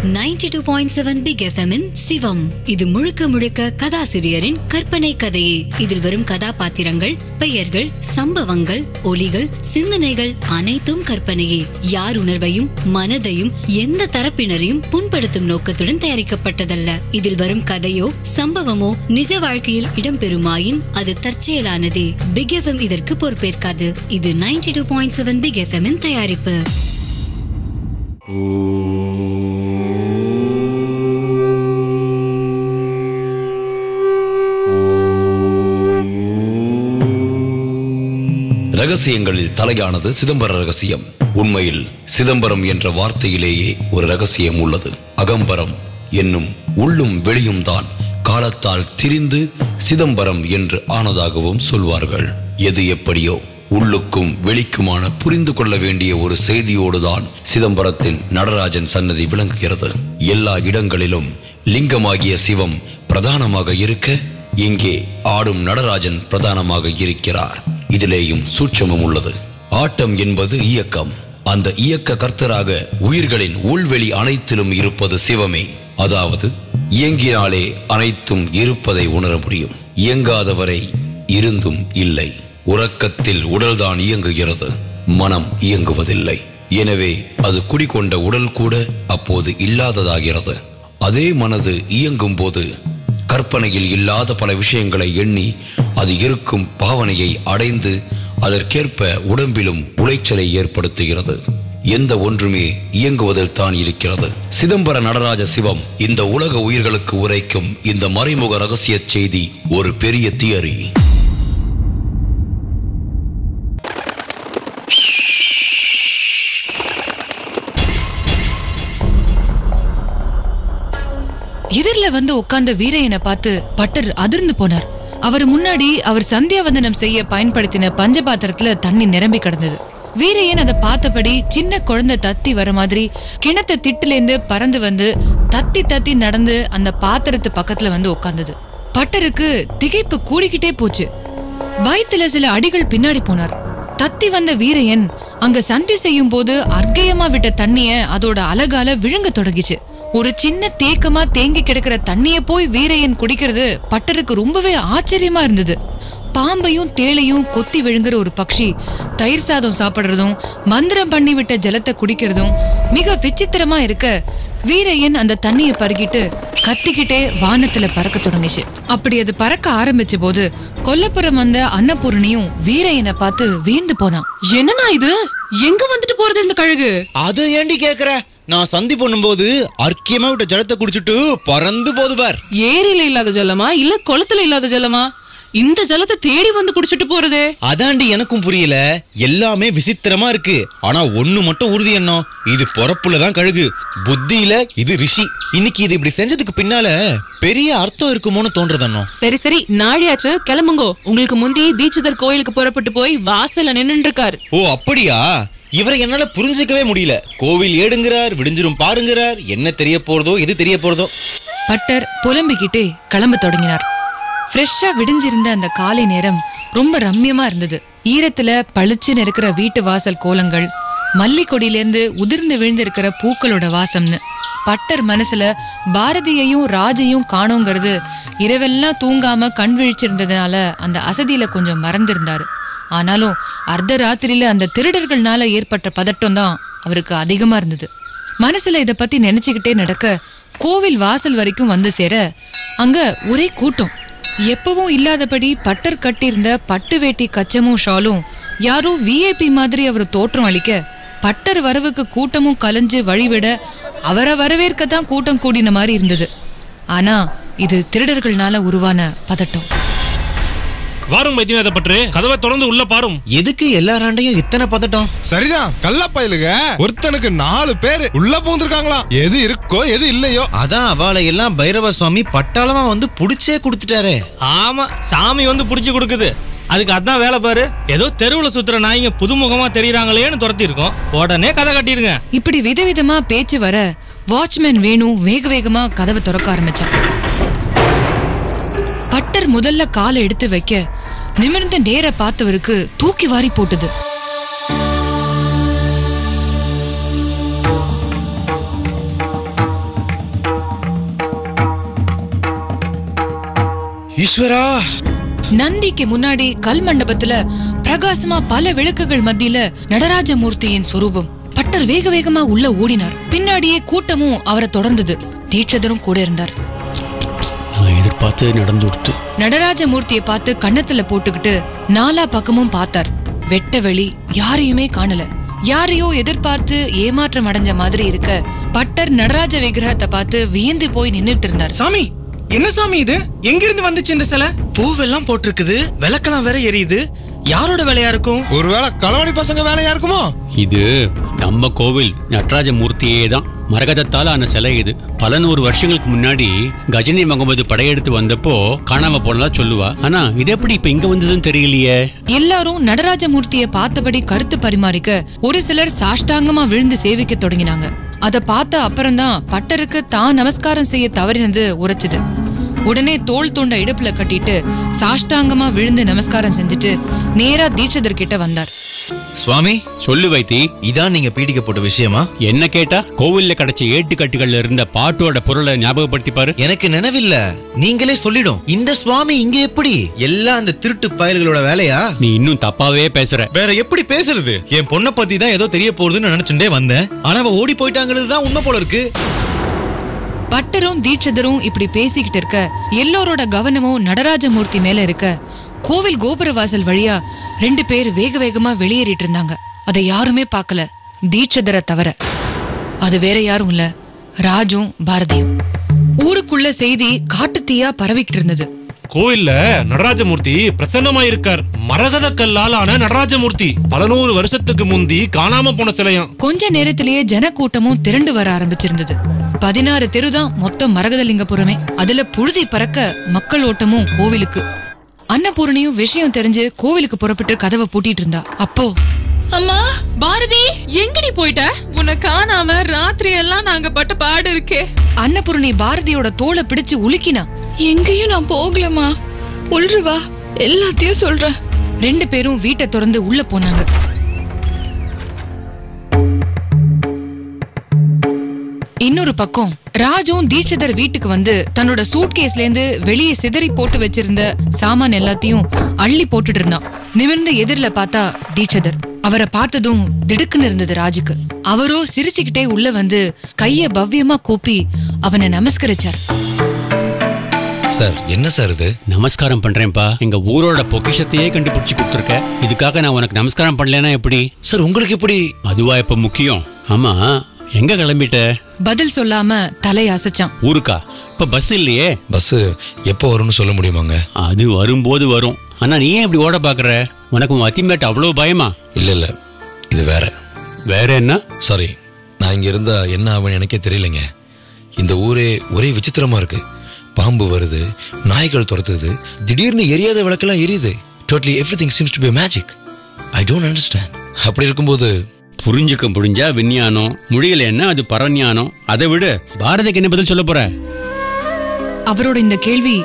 92.7 big FM இன் சிவம். இது முழுக்க முழுக்க கதாசிரியரின் கற்பனை கதையே. இதில் வரும் கதாபாத்திரங்கள், பெயர்கள், சம்பவங்கள், ஒலிகள், சிந்தனைகள் அனைத்தும் கற்பனையே. யார் உணர்வையும் மனதையும் எந்த தரப்பினரையும் புண்படுத்தும் நோக்கத்துடன் தயாரிக்கப்பட்டதல்ல. இதில் வரும் கதையோ சம்பவமோ நிஜ வாழ்க்கையில் இடம்பெறுமாயின் அது தற்செயலானதே. பிக் FM இதற்கு பொறுப்பேற்காது. இது 92.7 பிக் FM இன் தயாரிப்பு. ரகசியங்களில் தலையானது சிதம்பர ரகசியம். உண்மையில் சிதம்பரம் என்ற வார்த்தையிலேயே ஒரு ரகசியம் உள்ளது. அகம்பரம் என்னும் உள்ளும் வெளியும் தான் காலத்தால் திரிந்து சிதம்பரம் என்று ஆனதாகவும் சொல்வார்கள். எது எப்படியோ உள்ளுக்கும் வெளிக்குமான புரிந்து கொள்ள வேண்டிய ஒரு செய்தியோடுதான் சிதம்பரத்தின் நடராஜன் சன்னதி விளங்குகிறது. எல்லா இடங்களிலும் லிங்கமாகிய சிவம் பிரதானமாக இருக்க, இங்கே ஆடும் நடராஜன் பிரதானமாக இருக்கிறார். இதிலேயும் சூட்சமம் உள்ளது. ஆட்டம் என்பது இயக்கம். அந்த இயக்க கர்த்தராக உயிர்களின் உள்வெளி அனைத்திலும் இருப்பது சிவமே. அதாவது இயங்கினாலே அனைத்தும் இருப்பதை உணர முடியும். இயங்காதவரை இருந்தும் இல்லை. உறக்கத்தில் உடல்தான் இயங்குகிறது, மனம் இயங்குவதில்லை. எனவே அது குடிகொண்ட உடல் கூட அப்போது இல்லாததாகிறது. அதே மனது இயங்கும் போது கற்பனையில் இல்லாத பல விஷயங்களை எண்ணி அது இருக்கும் பாவனையை அடைந்து அதற்கேற்ப உடம்பிலும் உளைச்சலை ஏற்படுத்துகிறது. எந்த ஒன்றுமே இயங்குவதில் தான் இருக்கிறது. சிதம்பர நடராஜ சிவம் இந்த உலக உயிர்களுக்கு உரைக்கும் இந்த மறைமுக ரகசிய செய்தி ஒரு பெரிய தியரி. எதிரில வந்து உட்கார்ந்த வீரையனை பார்த்து பட்டர் அதிர்ந்து போனார். அவர் முன்னாடி அவர் சந்தியாவந்தனம் செய்ய பயன்படுத்தின பஞ்சபாத்திரத்துல தண்ணி நிரம்பி கிடந்தது. வீரையன் அதை பார்த்தபடி சின்ன குழந்தை தத்தி வர மாதிரி கிணத்து திட்டுலேருந்து பறந்து வந்து தத்தி தத்தி நடந்து அந்த பாத்திரத்து பக்கத்துல வந்து உட்கார்ந்தது. பட்டருக்கு திகைப்பு கூடிக்கிட்டே போச்சு. பயத்துல சில அடிகள் பின்னாடி போனார். தத்தி வந்த வீரையன் அங்க சந்தி செய்யும் போது அர்க்கயமா விட்ட தண்ணிய அதோட அலகால விழுங்க தொடங்கிச்சு. ஒரு சின்ன தேக்கமா தேங்கி கிடக்கிற தண்ணிய போய் வீரையன் குடிக்கிறது பட்டருக்கு ரொம்பவே ஆச்சரியமா இருந்தது. பாம்பையும் தேளையும் கொத்தி விழுங்குற ஒரு பட்சி தயிர் சாதம் சாப்பிடுறதும் மந்திரம் பண்ணி விட்ட ஜலத்தை குடிக்கிறதும் மிக விசித்திரமா இருக்க, வீரையன் அந்த தண்ணிய பருகிட்டு கத்திக்கிட்டே வானத்துல பறக்க தொடங்கிச்சு. அப்படி அது பறக்க ஆரம்பிச்ச போது கொல்லப்புறம் வந்த அன்னபூரணியும் வீரையனை பார்த்து வீந்து போனான். என்னன்னா இது, எங்க வந்துட்டு போறது இந்த கழுகு? அது ஏண்டி கேக்குற? நான் சந்தி பண்ணும்போது அர்க்கியமா விட்ட ஜலத்தை குடிச்சிட்டு பறந்து போது பார். ஏரியில இல்லாத ஜலமா இல்ல குளத்துல இல்லாத ஜலமா? இந்த ஜலத்தை தேடி வந்து குடிச்சிட்டு போறதே அதாண்டி எனக்கும் புரியல. எல்லாமே விசித்திரமா இருக்கு. ஆனா ஒண்ணு மட்டும் உறுதி, என்ன இது பொறப்புலதான் கழுகு, புத்தியில இது ரிஷி. இன்னைக்கு இது இப்படி செஞ்சதுக்கு பின்னால பெரிய அர்த்தம் இருக்குமோன்னு தோன்றதன்னோ. சரி சரி, நாழியாச்சு, கிளம்புங்கோ. உங்களுக்கு முந்தி தீட்சிதர் கோயிலுக்கு புறப்பட்டு போய் வாசல்ல நின்று இருக்காரு. ஓ அப்படியா? இவரை என்னால புரிஞ்சுக்கவே முடியல. கோவில் ஏடுங்கிறார், விடிஞ்சிரும் பாருங்கிறார். என்ன தெரிய போறதோ எது தெரிய போறதோ. பட்டர் புலம்பிக்கிட்டே கிளம்ப தொடங்கினார். ஃப்ரெஷ்ஷா விடிஞ்சிருந்த அந்த காலை நேரம் ரொம்ப ரம்யமா இருந்தது. ஈரத்துல பளிச்சுன்னு இருக்கிற வீட்டு வாசல் கோலங்கள், மல்லி கொடியிலேருந்து உதிர்ந்து விழுந்திருக்கிற பூக்களோட வாசம்னு பட்டர் மனசுல பாரதியையும் ராஜையும் காணோங்கிறது இரவெல்லாம் தூங்காம கண் விழிச்சிருந்ததுனால அந்த அசதியில கொஞ்சம் மறந்திருந்தாரு. ஆனாலும் அர்த்த ராத்திரியில அந்த திருடர்கள்னால ஏற்பட்ட பதட்டம் தான் அவருக்கு அதிகமா இருந்தது. மனசுல இத பத்தி நினைச்சுக்கிட்டே நடக்க கோவில் வாசல் வரைக்கும் வந்து சேர அங்க ஒரே கூட்டம். எப்பவும் இல்லாதபடி பட்டர் கட்டியிருந்த பட்டு வேட்டி கச்சமும் ஷாலும் யாரோ விஐபி மாதிரி அவர் தோற்றம் அளிக்க, பட்டர் வரவுக்கு கூட்டமும் கலைஞ்சு வழிவிட அவரை வரவேற்கத்தான் கூட்டம் கூடின மாதிரி இருந்தது. ஆனா இது திருடர்கள்னால உருவான பதட்டம். வாரும் வைத்தியநாத பற்று, கதவை திறந்து உள்ள பாரும். எதுக்கு எல்லாராண்டையும் இத்தனை பதட்டம்? சரிதான், கள்ளப்பயலுக ஒருத்தனுக்கு 4 பேரு உள்ள பூந்திருக்காங்களாம். எது இருக்கோ எது இல்லையோ. அதான் அவளை எல்லாம் பைரவ சுவாமி பட்டாளமா வந்து புடிச்சே கொடுத்துட்டாரே. ஆமா, சாமி வந்து புடிச்சு கொடுக்குது. அதுக்கு அதான் வேலை பாரு. ஏதோ தெருவுல சுத்துற நாய்ங்க புதுமுகமா தெரியறாங்களேன்னு துரத்தி இருக்கோம். உடனே கதை கட்டிருங்க. இப்படி விதவிதமா பேச்சு வர வாட்ச்மேன் வேணு வேக வேகமா கதவை திறக்க ஆரம்பிச்சான். பட்டர் முதல்ல காலை எடுத்து வைக்க நிமிர்ந்த நேர பார்த்தவருக்கு தூக்கி வாரி போட்டது. ஈஸ்வரா! நந்திக்கு முன்னாடி கல் மண்டபத்துல பிரகாசமா பல விளக்குகள் மத்தியில நடராஜமூர்த்தியின் சொரூபம். பட்டர் வேக வேகமா உள்ள ஓடினார். பின்னாடியே கூட்டமும் அவரை தொடர்ந்தது. தீட்சிதரும் கூட இருந்தார். நான் எதிர்பார்த்து நடந்து நடராஜமூர்த்தியை பார்த்து கன்னத்துல போட்டுக்கிட்டு நாலா பக்கமும் பார்த்தார். வெட்ட வெளி, யாரையுமே காணல. யாரையோ எதிர்பார்த்து ஏமாற்றம் அடைஞ்ச மாதிரி இருக்க பட்டர் நடராஜ விக்கிரகத்தை பார்த்து வியந்து போய் நின்னுட்டு இருந்தார். சாமி, என்ன சாமி இது? எங்கிருந்து வந்துச்சு இந்த சிலை? பூவெல்லாம் போட்டிருக்குது, விளக்கெல்லாம் வேற எரியுது. யாரோட வேலையா இருக்கும்? ஒருவேளை களவாணி பசங்க வேலையா இருக்குமோ? இது நம்ம கோவில் நடராஜ மூர்த்தியே தான். மரகதத்தால ஆன சிலை இது. பல 100 வருஷங்களுக்கு முன்னாடி கஜினி முகமது படையெடுத்து வந்தப்போ காணாம போனதா சொல்லுவா. ஆனா இது எப்படி இப்ப இங்க வந்ததுன்னு தெரியலையே. எல்லாரும் நடராஜமூர்த்தியை பார்த்தபடி கருத்து பரிமாறிக்க ஒரு சிலர் சாஷ்டாங்கமா விழுந்து சேவிக்க தொடங்கினாங்க. அத பார்த்த அப்புறம்தான் பட்டருக்கு தான் நமஸ்காரம் செய்ய தவறினது உரைச்சுது. உடனே தோள் துண்ட இடுப்புல கட்டிட்டு சாஷ்டாங்கமா விழுந்து நமஸ்காரம் செஞ்சுட்டு நேரா தீட்சிதர் கிட்ட வந்தார். சுவாமி, சொல்லு வைத்தி, இதான் நீங்க பீடிக்க போட்ட விஷயமா? என்ன கேட்டா? கோவில்ல கிடைச்ச ஏட்டுக்கட்டுகள்ல இருந்த பாட்டோட பொருளை ஞாபகப்படுத்தி பாரு. எனக்கு நினைவில்ல, நீங்களே சொல்லிடும். இந்த சுவாமி இங்க எப்படி? எல்லாம் அந்த திருட்டு பயல்களோட வேலையா? நீ இன்னும் தப்பாவே பேசுற. வேற எப்படி பேசுறது? என் பொண்ணை பத்தி தான் ஏதோ தெரிய போறதுன்னு நினைச்சுட்டே வந்தேன். ஆனா அவ ஓடி போயிட்டாங்கிறது தான் உண்மை போல இருக்கு. பட்டரும் தீட்சிதரும் இப்படி பேசிக்கிட்டு இருக்க எல்லோரோட கவனமும் நடராஜமூர்த்தி மேல இருக்க கோவில் கோபுர வாசல் வழியா 2 பேர் வேக வேகமா வெளியேறிட்டு இருந்தாங்க. அதை யாருமே பார்க்கல, தீட்சிதரை தவிர. அது வேற யாரும் இல்ல, ராஜும் பாரதியும். ஊருக்குள்ள செய்தி காட்டுத்தீயா பரவிக்கிட்டு இருந்தது. கோயில்ல நடராஜமூர்த்தி பிரசன்னமாயிருக்கார். மரகத கல்லால் ஆன நடராஜமூர்த்தி. பல 100 வருஷத்துக்கு முந்தி காணாம போன சிலையம். கொஞ்ச நேரத்திலேயே ஜனக்கூட்டமும் திரண்டு வர ஆரம்பிச்சிருந்தது. 16 தெருதான் மொத்தம் மரகதலிங்கபுரமே. அதுல புழுதி பறக்க மக்கள் ஓட்டமும் கோவிலுக்கு. அன்னபூரணியும் விஷயம் தெரிஞ்சு கோவிலுக்கு புறப்பட்டு கதவை பூட்டிட்டு இருந்தா. அப்போ, அம்மா பாரதி, எங்கடி போயிட்ட? உன்னை காணாம ராத்திரி எல்லாம் நாங்க பட்ட பாடு இருக்கே. அன்னபூரணி பாரதியோட தோளை பிடிச்சு உலுக்கினா. எங்கேயும் நான் போகலமா, உள்று வா, எல்லாத்தையும் சொல்றேன். 2 பேரும் வீட்டை திறந்து உள்ள போனாங்க. இன்னொரு பக்கம் ராஜும் தீட்சிதர் வீட்டுக்கு வந்து தன்னோட சூட்கேஸ்ல இருந்து வெளியே சிதறி போட்டு வச்சிருந்த சாமான் எல்லாத்தையும் அள்ளி போட்டுட்டு இருந்தான். நிமிர்ந்து எதிரில பார்த்தா தீட்சிதர். அவரை பார்த்ததும் திடுக்குன்னு இருந்தது ராஜுக்கு. அவரோ சிரிச்சுக்கிட்டே உள்ள வந்து கைய பவ்யமா கூப்பி அவனை நமஸ்கரிச்சார். சார், என்ன சார் இது? நமஸ்காரம் பண்றேன்ப்பா. எங்க ஊரோட பொக்கிஷத்தையே கண்டுபிடிச்சு கொடுத்துருக்க. இதுக்காக நான் உனக்கு நமஸ்காரம் பண்ணலனா எப்படி? சார், உங்களுக்கு எப்படி? அதுவா இப்ப முக்கியம். ஆமா, எங்க கிளம்பிட்ட? பதில் சொல்லாம தலை அசைச்சான். ஊருக்கா? இப்ப பஸ் இல்லையே. பஸ் எப்போ வரும்னு சொல்ல முடியுமாங்க? அது வரும்போது வரும். ஆனா நீ ஏன் இப்படி ஓட பாக்குற? உனக்கு அத்திமேட்ட அவ்வளவு பயமா? இல்ல, இது வேற. வேற என்ன? சாரி, நான் இங்க இருந்தா என்ன ஆகும்னு எனக்கே தெரியலங்க. இந்த ஊரே ஒரே விசித்திரமா இருக்கு. பாம்பு வருது, நாய்கள் துரத்துது, திடீர்னு எரியாத விளக்கெல்லாம் எரியுது. Totally everything seems to be a magic. I don't understand. அப்படி இருக்கும்போது புரிஞ்சுக்க முடிஞ்சா விஞ்ஞானம், முடியல என்ன அது பரஞானம். அதை விட பாரதிக்கு என்ன பதில் சொல்ல போற? அவரோட இந்த கேள்வி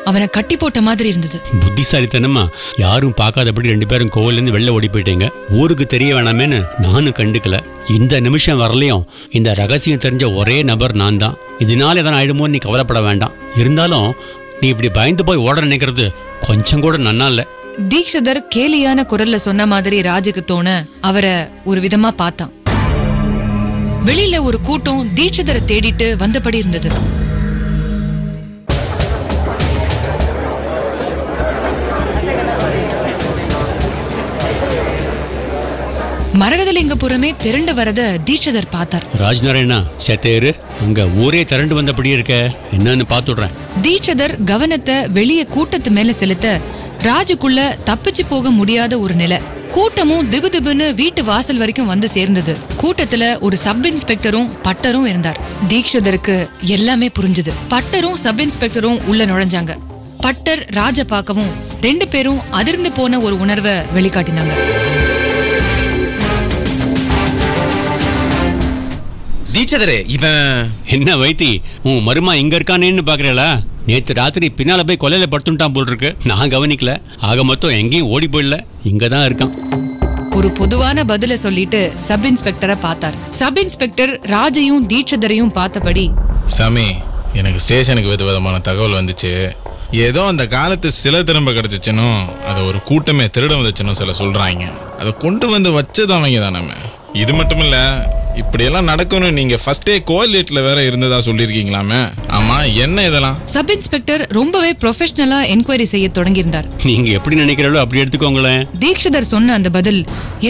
அவனை கட்டி போட்ட மாதிரி இருந்தது. புத்திசாலித்தனமா யாரும் பார்க்காதபடி 2 பேரும் கோவில்ல இருந்து வெளில ஓடி போயிட்டீங்க. ஊருக்கு தெரிய வேணாமேன்னு நானும் கண்டுக்கல. இந்த நிமிஷம் வரலையும் இந்த ரகசியம் தெரிஞ்ச ஒரே நபர் நான் தான். இதனால எதனா ஆயிடுமோ நீ கவலைப்பட வேண்டாம். இருந்தாலும் நீ இப்படி பயந்து போய் ஓட நினைக்கிறது கொஞ்சம் கூட நன்னா இல்ல. தீட்சிதர் கேலியான குரல்ல சொன்ன மாதிரி ராஜுக்கு தோண அவரை ஒரு விதமா பார்த்தான். வெளியில ஒரு கூட்டம் தீட்சிதரை தேடிட்டு வந்தபடி இருந்தது. மரகதலிங்கபுரமே திரண்டு வரத தீட்சிதர் பார்த்தார். ராஜ்நாராயணா, சேத்தேரு, அங்க ஊரே திரண்டு வந்தபடி இருக்க, என்னன்னு பாத்துடுறேன். தீட்சிதர் கவனத்தை வெளியே கூட்டத்து மேல செலுத்த ராஜுக்குள்ள தப்பிச்சு போக முடியாத ஒரு நிலை. கூட்டமும் திபு திபுன்னு வீட்டு வாசல் வரைக்கும் வந்து சேர்ந்தது. கூட்டத்துல ஒரு சப் இன்ஸ்பெக்டரும் பட்டரும் இருந்தார். தீட்சிதருக்கு எல்லாமே புரிஞ்சது. பட்டரும் சப் இன்ஸ்பெக்டரும் உள்ள நுழைஞ்சாங்க. பட்டர் ராஜ பார்க்கவும் 2 பேரும் அதிர்ந்து போன ஒரு உணர்வை வெளிக்காட்டினாங்க. தீட்சிதரே, இவன் என்ன வைத்தி, உன் மருமா இங்க இருக்கானேன்னு பாக்குறா? நேத்து ராத்திரி பின்னால போய் கொலையில படுத்துட்டான் போல் இருக்கு. நான் கவனிக்கல. ஆக மொத்தம் எங்கேயும் ஓடி போயிடல, இங்கதான் இருக்கான். ஒரு பொதுவான பதில சொல்லிட்டு சப் இன்ஸ்பெக்டரை பார்த்தார். சப் இன்ஸ்பெக்டர் ராஜையும் தீட்சிதரையும் பார்த்தபடி, சாமி, எனக்கு ஸ்டேஷனுக்கு விதமான தகவல் வந்துச்சு. ஏதோ அந்த காலத்து சிலை திரும்ப கிடைச்சிச்சுன்னு அதை ஒரு கூட்டமே திருட வந்துச்சுன்னு சில சொல்றாங்க. அதை கொண்டு வந்து வச்சது அவங்க தானே. இது மட்டும் இல்ல, இப்படியெல்லாம் நடக்கணும் நீங்க ஃபர்ஸ்டே கோயிலேட்ல வேற இருந்ததா சொல்லிருக்கீங்களாமே. ஆமா, என்ன இதெல்லாம்? சப் இன்ஸ்பெக்டர் ரொம்பவே ப்ரொஃபஷனலா என்கொயரி செய்ய தொடங்கியிருந்தார். நீங்க எப்படி நினைக்கிறீங்களோ அப்படி எடுத்துக்கோங்களேன். தீக்ஷிதர் சொன்ன அந்த பதில்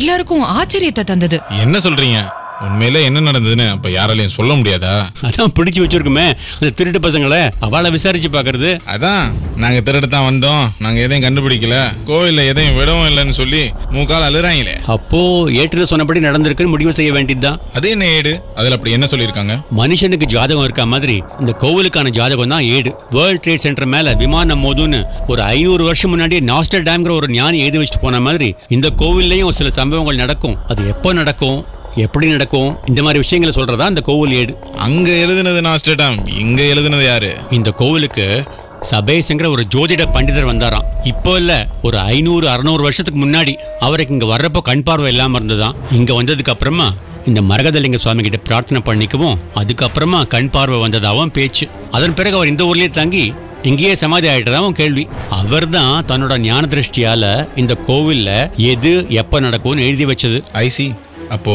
எல்லாருக்கும் ஆச்சரியத்தை தந்தது. என்ன சொல்றீங்க? உண்மையில என்ன நடந்ததுன்னு அப்ப யாராலையும் சொல்ல முடியாதா? அதான் பிடிச்சு வச்சிருக்குமே அந்த திருட்டு பசங்களை, அவளை விசாரிச்சு பாக்குறது. அதான் நாங்க திருடத்தான் வந்தோம், நாங்க எதையும் கண்டுபிடிக்கல, கோவில்ல எதையும் விடவும் இல்லைன்னு சொல்லி மூக்கால் அழுறாங்களே. அப்போ ஏற்று சொன்னபடி நடந்திருக்குன்னு முடிவு செய்ய வேண்டியதுதான். அதே என்ன ஏடு? அதுல அப்படி என்ன சொல்லிருக்காங்க? மனுஷனுக்கு ஜாதகம் இருக்க மாதிரி இந்த கோவிலுக்கான ஜாதகம் தான் ஏடு. வேர்ல்ட் ட்ரேட் சென்டர் மேல விமானம் மோதுன்னு ஒரு 500 வருஷம் முன்னாடி நாஸ்டர்டாம்ங்கிற ஒரு ஞானி எழுதி வச்சுட்டு போன மாதிரி இந்த கோவில்லையும் சில சம்பவங்கள் நடக்கும். அது எப்போ நடக்கும், எப்படி நடக்கும், இந்த மாதிரி விஷயங்களை சொல்றதா இந்த கோவில் ஏடு. அங்க எழுதுனது நாஸ்டர்டாம், இங்க எழுதுனது யாரு? இந்த கோவிலுக்கு சபேஸ்ங்கிற ஒரு ஜோதிட பண்டிதர் வந்தாராம். இப்போ இல்ல, ஒரு 500-600 வருஷத்துக்கு முன்னாடி. அவருக்கு இங்க வர்றப்போ கண் பார்வை இல்லாம இருந்ததான். இங்க வந்ததுக்கு அப்புறமா இந்த மரகதலிங்க சுவாமி கிட்ட பிரார்த்தனை பண்ணிக்கவும் அதுக்கப்புறமா கண் பார்வை வந்ததாகவும் பேச்சு. அதன் பிறகு அவர் இந்த ஊர்லயே தங்கி இங்கேயே சமாதி ஆயிட்டதாவும் கேள்வி. அவர் தான் தன்னோட ஞான திருஷ்டியால இந்த கோவில்ல எது எப்ப நடக்கும்னு எழுதி வச்சது. ஐசி, அப்போ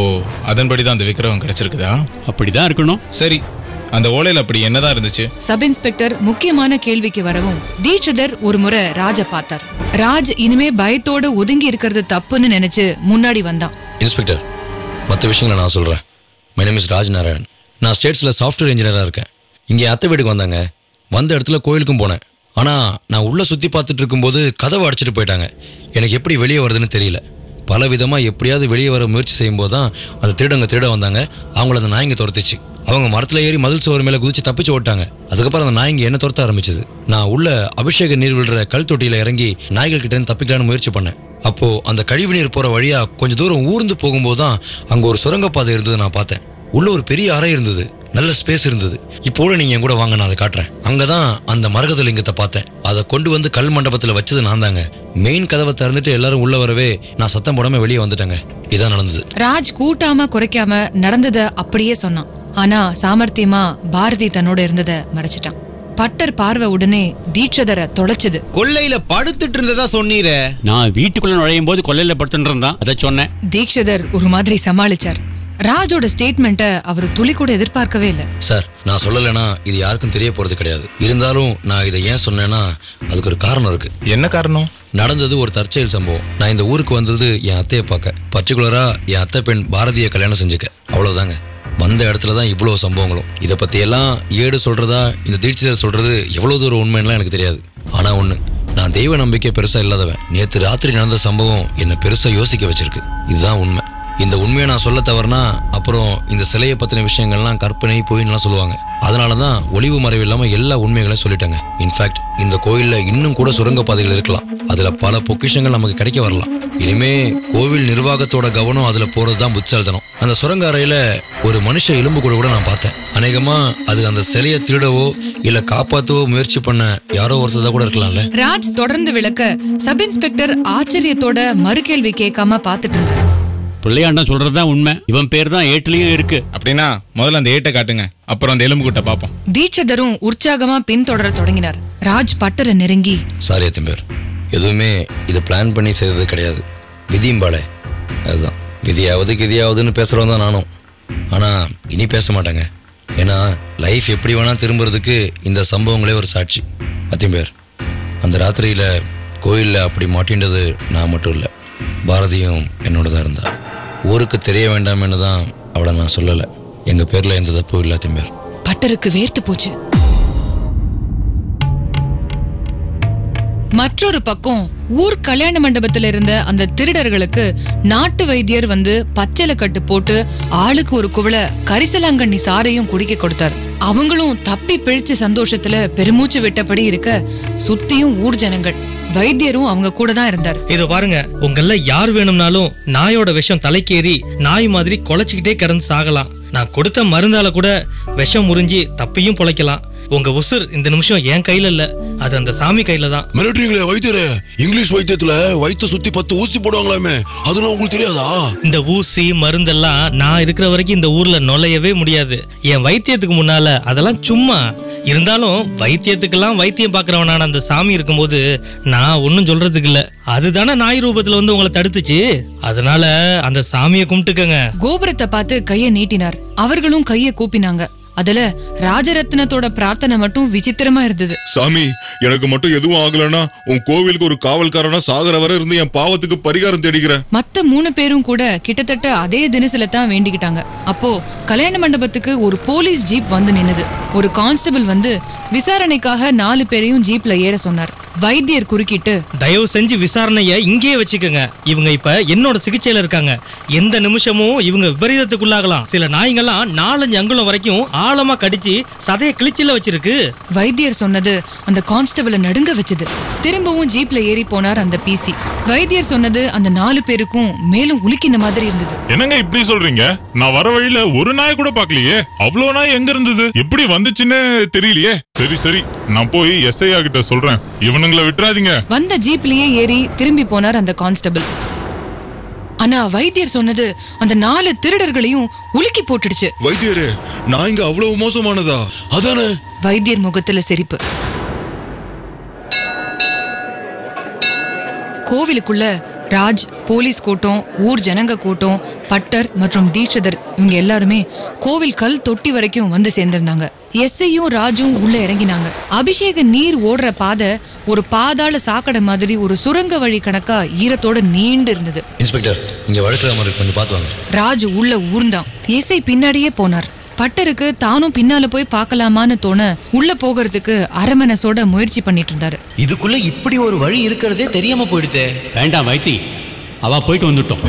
அதன்படிதான் அந்த விக்கிரகம் கிடைச்சிருக்குதா? அப்படிதான் இருக்கணும். சரி, அந்த ஓலையில அப்படி என்னதான் இருந்துச்சு? சப் இன்ஸ்பெக்டர் முக்கியமான கேள்விக்கு வரவும் தீட்சிதர் ஒரு முறை ராஜ பார்த்தார். ராஜ் இனிமே பயத்தோட ஒதுங்கி இருக்கிறது தப்புன்னு நினைச்சு முன்னாடி வந்தான். இன்ஸ்பெக்டர், மற்ற விஷயங்களை நான் சொல்றேன். My name is Raj Narayan. நான் ஸ்டேட்ஸ்ல சாஃப்ட்வேர் இன்ஜினியரா இருக்கேன். இங்கே அத்தை வீட்டுக்கு வந்தாங்க. வந்த இடத்துல கோயிலுக்கும் போனேன். ஆனா நான் உள்ள சுத்தி பார்த்துட்டு இருக்கும்போது கதவை அடிச்சிட்டு போயிட்டாங்க. எனக்கு எப்படி வெளியே வருதுன்னு தெரியல. பல விதமாக எப்படியாவது வெளியே வர முயற்சி செய்யும் போது தான் அந்த திருட வந்தாங்க. அவங்கள அந்த நாய்ங்க துரத்துச்சு. அவங்க மரத்தில் ஏறி மதில் சுவர் மேலே குதிச்சு தப்பிச்சு ஓட்டாங்க. அதுக்கப்புறம் அந்த நாய்ங்க என்ன துரத்த ஆரம்பிச்சது. நான் உள்ள அபிஷேக நீர் விழுற கல் தொட்டியில் இறங்கி நாய்கள் கிட்ட தப்பிக்கலான்னு முயற்சி பண்ணேன். அப்போ அந்த கழிவு நீர் போற வழியா கொஞ்சம் தூரம் ஊர்ந்து போகும்போது தான் அங்க ஒரு சுரங்கப்பாதை இருந்தது நான் பார்த்தேன். உள்ள ஒரு பெரிய அறை இருந்தது, நல்ல ஸ்பேஸ் இருந்தது. இப்போ நீங்க என் கூட வாங்க, நான் அதை காட்டுறேன். அங்கதான் அந்த மரகதலிங்கத்தை பார்த்தேன். அதை கொண்டு வந்து கல் மண்டபத்தில் வச்சது நான் தாங்க. மெயின் கதவை திறந்துட்டு எல்லாரும் உள்ள வரவே நான் சத்தம் போடாம வெளியே வந்துட்டேங்க. இதான் நடந்தது. ராஜ் கூட்டாம குறைக்காம நடந்ததை அப்படியே சொன்னான். ஆனா சாமர்த்தியமா பாரதி தன்னோட இருந்ததை மறைச்சிட்டான். பட்டர் பார்வை உடனே தீட்சிதரை தொலைச்சது. கொல்லையில படுத்துட்டு இருந்ததா சொன்னீரே. நான் வீட்டுக்குள்ள நுழையும் போது கொல்லையில படுத்துட்டு இருந்தான், அதை சொன்னேன். தீட்சிதர் ஒரு மாதிரி சமாளிச்சார். ராஜோட ஸ்டேட்மெண்ட்டை அவர் துளி கூட எதிர்பார்க்கவே இல்லை. சார், நான் சொல்லலைன்னா இது யாருக்கும் தெரிய போறது கிடையாது. இருந்தாலும் நான் இதை ஏன் சொன்னேன்னா அதுக்கு ஒரு காரணம் இருக்கு. என்ன காரணம்? நடந்தது ஒரு தற்செயல் சம்பவம். நான் இந்த ஊருக்கு வந்தது என் அத்தையை பார்க்க, பர்டிகுலரா என் அத்தை பெண் பாரதியை கல்யாணம் செஞ்சுக்க. அவ்வளவுதாங்க. வந்த இடத்துல தான் இவ்வளோ சம்பவங்களும். இதை பத்தி எல்லாம் ஏடு சொல்றதா இந்த தீட்சிதர் சொல்றது எவ்வளவு தூரம் உண்மைன்னா எனக்கு தெரியாது. ஆனா ஒண்ணு, நான் தெய்வ நம்பிக்கை பெருசா இல்லாதவன். நேற்று ராத்திரி நடந்த சம்பவம் என்னை பெருசா யோசிக்க வச்சிருக்கு. இதுதான் உண்மை. இந்த உண்மையை நான் சொல்ல தவறுனா அப்புறம் இந்த சிலையை பத்தின விஷயங்கள்லாம் கற்பனை போயின்லாம் சொல்லுவாங்க. அதனாலதான் ஒளிவு மறைவு இல்லாம எல்லா உண்மைகளையும் சொல்லிட்டாங்க. இன்ஃபேக்ட் இந்த கோயில்ல இன்னும் கூட சுரங்கப்பாதைகள் இருக்கலாம். அதுல பல பொக்கிஷங்கள் நமக்கு கிடைக்க வரலாம். இனிமே கோவில் நிர்வாகத்தோட கவனம் அதுல போறதுதான் புத்திசாலித்தனம். அந்த சுரங்க அறையில ஒரு மனுஷ எலும்பு கூட நான் பார்த்தேன். அநேகமா அது அந்த சிலையை திருடவோ இல்ல காப்பாத்தவோ முயற்சி பண்ண யாரோ ஒருத்தர் கூட இருக்கலாம்ல. ராஜ் தொடர்ந்து விளக்க சப் இன்ஸ்பெக்டர் ஆச்சரியத்தோட மறுகேள்வி கேட்காம பாத்துட்டு இருந்தார். பிள்ளையாண்டம் சொல்றதுதான் உண்மை. இவன் பேர் தான் ஏட்டுலயும் இருக்கு. அப்படின்னா முதல்ல அந்த ஏட்டை காட்டுங்க, அப்புறம் அந்த எலும்பு கூட்ட பாப்போம். தீட்சிதரும் உற்சாகமா பின்தொடர தொடங்கினார். ராஜ் பட்டரை நெருங்கி, சாரி அத்திம்பேர், எதுவுமே இது பிளான் பண்ணி செய்தது கிடையாது. விதியும்பாளே, அதுதான் விதியாவது கிதியாவதுன்னு பேசுறவன் தான் நானும். ஆனா இனி பேச மாட்டாங்க. ஏன்னா லைஃப் எப்படி வேணா திரும்புறதுக்கு இந்த சம்பவங்களே ஒரு சாட்சி. அத்திம்பேர், அந்த ராத்திரியில கோயில்ல அப்படி மாட்டின்றது நான் மட்டும் இல்லை, பாரதியும் என்னோட தான் இருந்தா. ஊருக்கு தெரிய வேண்டாம் என்னதான் அவளை நான் சொல்லலை. எங்க பேர்ல எந்த தப்பும் இல்லை அத்திம்பேர். பட்டருக்கு வேர்த்து போச்சு. மற்றொரு பக்கம் ஊர் கல்யாண மண்டபத்தில் இருந்த அந்த திருடர்களுக்கு நாட்டு வைத்தியர் வந்து பச்சளை கட்டு போட்டு ஆளுக்கு ஒரு குவளை கரிசலாங்கண்ணி சாரையும் குடிக்க கொடுத்தார். அவங்களும் தப்பி பிழைச்ச சந்தோஷத்துல பெருமூச்சு விட்டபடி இருக்க சுத்தியும் ஊர் ஜனங்கள். வைத்தியரும் அவங்க கூட தான் இருந்தார். இதோ பாருங்க, உங்கள யார் வேணும்னாலும் நாயோட விஷம் தலைக்கேறி நாய் மாதிரி குலைச்சிக்கிட்டே கிடந்து சாகலாம். நான் கொடுத்த மருந்தால கூட விஷம் முறிஞ்சி தப்பியும் பொழைக்கலாம். உங்க உசுர் இந்த நிமிஷம் என் கையில இல்ல, அது அந்த சாமி கையில தான். மிலிட்டரிங்களே வைத்தியரே, இங்கிலீஷ் வைத்தியத்துல வயிற்று சுத்தி 10 ஊசி போடுவாங்களாமே, அதெல்லாம் உங்களுக்கு தெரியாதா? இந்த ஊசி மருந்தெல்லாம் நான் இருக்கிற வரைக்கும் இந்த ஊர்ல நுழையவே முடியாது. என் வைத்தியத்துக்கு முன்னால அதெல்லாம் சும்மா. இருந்தாலும் வைத்தியத்துக்கெல்லாம் வைத்தியம் பாக்குறவனான அந்த சாமி இருக்கும்போது நான் ஒன்னும் சொல்றதுக்கு இல்ல. அதுதானே நாய் ரூபத்துல வந்து உங்களை தடுத்துச்சு. அதனால அந்த சாமியை கும்பிட்டுக்கங்க. கோபுரத்தை பார்த்து கைய நீட்டினார். அவர்களும் கைய கூப்பினாங்க. அதுல ராஜரத்னத்தோட பிரார்த்தனை மட்டும் விசித்திரமா இருந்தது. சாமி, எனக்கு மட்டும் எதுவும் ஆகலன்னா உன் கோவிலுக்கு ஒரு காவல்காரனா சாகர வரை இருந்து என் பாவத்துக்கு பரிகாரம் தேடிக்கிறேன். மத்த 3 பேரும் கூட கிட்டத்தட்ட அதே தினசுல தான் வேண்டிக்கிட்டாங்க. அப்போ கல்யாண மண்டபத்துக்கு ஒரு போலீஸ் ஜீப் வந்து நின்னுது. ஒரு கான்ஸ்டபிள் வந்து விசாரணைக்காக 4 பேரையும் ஜீப்ல ஏற சொன்னார். வைத்தியர் குறுக்கிட்டு, தயவு செஞ்சு விசாரணைய இங்கேயே வச்சுக்கோங்க. இவங்க இப்ப என்னோட சிகிச்சையில இருக்காங்க. எந்த நிமிஷமும் இவங்க விபரீதத்துக்குள்ளாகலாம். சில நாய்ங்கெல்லாம் 4-5 அங்குலம் வரைக்கும் ஆழமா கடிச்சு சதைய கிழிச்சில வச்சிருக்கு. வைத்தியர் சொன்னது அந்த கான்ஸ்டபிளை நடுங்க வச்சது. திரும்பவும் ஜீப்ல ஏறி போனார் அந்த பிசி. வைத்தியர் சொன்னது அந்த 4 பேருக்கும் மேலும் உலுக்கின மாதிரி இருந்தது. என்னங்க இப்படி சொல்றீங்க? நான் வர வழியில ஒரு நாய் கூட பாக்கலையே. அவ்வளவு நாய் எங்க இருந்தது? எப்படி வந்துச்சுன்னு தெரியலையே. சரி நான் போய் எஸ்ஐயா கிட்ட சொல்றேன். இவனுங்களை விட்டுறாதீங்க. வந்த ஜீப்லயே ஏறி திரும்பி போனார் அந்த கான்ஸ்டபிள். ஆனா வைத்தியர் சொன்னது அந்த 4 திருடர்களையும் உலுக்கி போட்டுடுச்சு. வைத்தியரே, நான் இங்க அவ்வளவு மோசமானதா? அதானே. வைத்தியர் முகத்துல சிரிப்பு. கோவிலுக்குள்ள ராஜ், போலீஸ் கூட்டம், ஊர் ஜனங்க கூட்டம், பட்டர் மற்றும் தீட்சிதர் இவங்க எல்லாருமே கோவில் கல் தொட்டி வரைக்கும் வந்து சேர்ந்திருந்தாங்க. எஸ்ஐயும் ராஜும் உள்ள இறங்கினாங்க. அபிஷேக நீர் ஓடுற பாதை ஒரு பாதாள சாக்கடை மாதிரி ஒரு சுரங்க வழி கணக்கா ஈரத்தோட நீண்டு இருந்தது. இன்ஸ்பெக்டர், இங்க வழக்குற மாதிரி கொஞ்சம் பார்த்து வாங்க. ராஜு உள்ள ஊர்ந்தான். எஸ்ஐ பின்னாடியே போனார். பட்டருக்கு தானும் பின்னால போய் பார்க்கலாமான்னு தோண உள்ள போகிறதுக்கு அரமனசோட முயற்சி பண்ணிட்டு இருந்தாரு. இதுக்குள்ள இப்படி ஒரு வழி இருக்கிறதே தெரியாம போயிடுதே. வேண்டாம் வைத்தி, அவ போயிட்டு வந்துட்டோம்.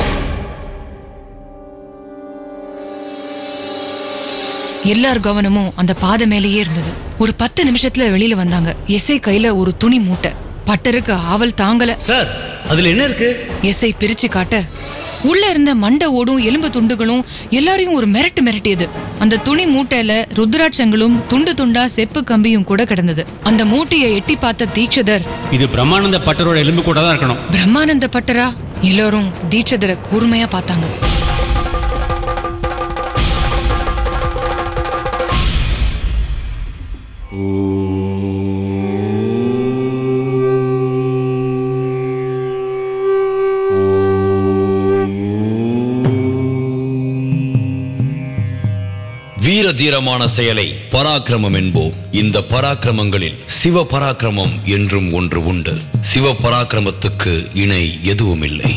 எல்லார் கவனமும் அந்த பாதை மேலேயே இருந்தது. ஒரு 10 நிமிஷத்துல வெளியில வந்தாங்க. எஸ்ஐ கையில ஒரு துணி மூட்டை. பட்டருக்கு ஆவல் தாங்கல. சார், அதுல என்ன இருக்கு? எஸ்ஐ பிரிச்சு காட்ட உள்ள இருந்த மண்டை ஓடும் எலும்பு துண்டுகளும் எல்லாரையும் ஒரு மிரட்டியது. அந்த துணி மூட்டையில ருத்ராட்சங்களும் துண்டு துண்டா செப்பு கம்பியும் கூட கிடந்தது. அந்த மூட்டையை எட்டி பார்த்த தீட்சிதர், இது பிரம்மானந்த பட்டரோட எலும்பு கூட தான் இருக்கணும். பிரம்மானந்த பட்டரா? எல்லாரும் தீட்சிதரை கூர்மையா பார்த்தாங்க. வீர தீரமான செயலை பராக்கிரமம் என்போம். இந்த பராக்கிரமங்களில் சிவ பராக்கிரமம் என்றும் ஒன்று உண்டு. சிவ பராக்கிரமத்துக்கு இணை எதுவும் இல்லை.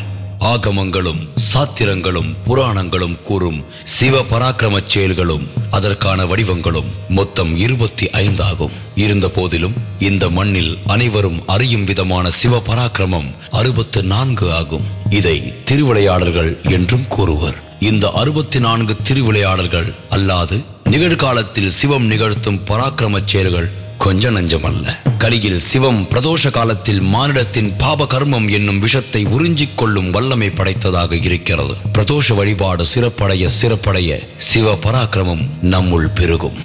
ஆகமங்களும் சாத்திரங்களும் புராணங்களும் கூறும் சிவ பராக்கிரம செயல்களும் அதற்கான வடிவங்களும் மொத்தம் 25 ஆகும். இருந்த போதிலும் இந்த மண்ணில் அனைவரும் அறியும் விதமான சிவ பராக்கிரமம் 64 ஆகும். இதை திருவிளையாடல்கள் என்றும் கூறுவர். இந்த 64 திருவிளையாடல்கள் அல்லாது நிகழ்காலத்தில் சிவம் நிகழ்த்தும் பராக்கிரம செயல்கள் கொஞ்ச நஞ்சமல்ல. கலியில் சிவம் பிரதோஷ காலத்தில் மானிடத்தின் பாப கர்மம் என்னும் விஷத்தை உறிஞ்சிக் கொள்ளும் வல்லமை படைத்ததாக இருக்கிறது. பிரதோஷ வழிபாடு சிறப்படைய சிவ பராக்கிரமம் நம்முள் பெருகும்.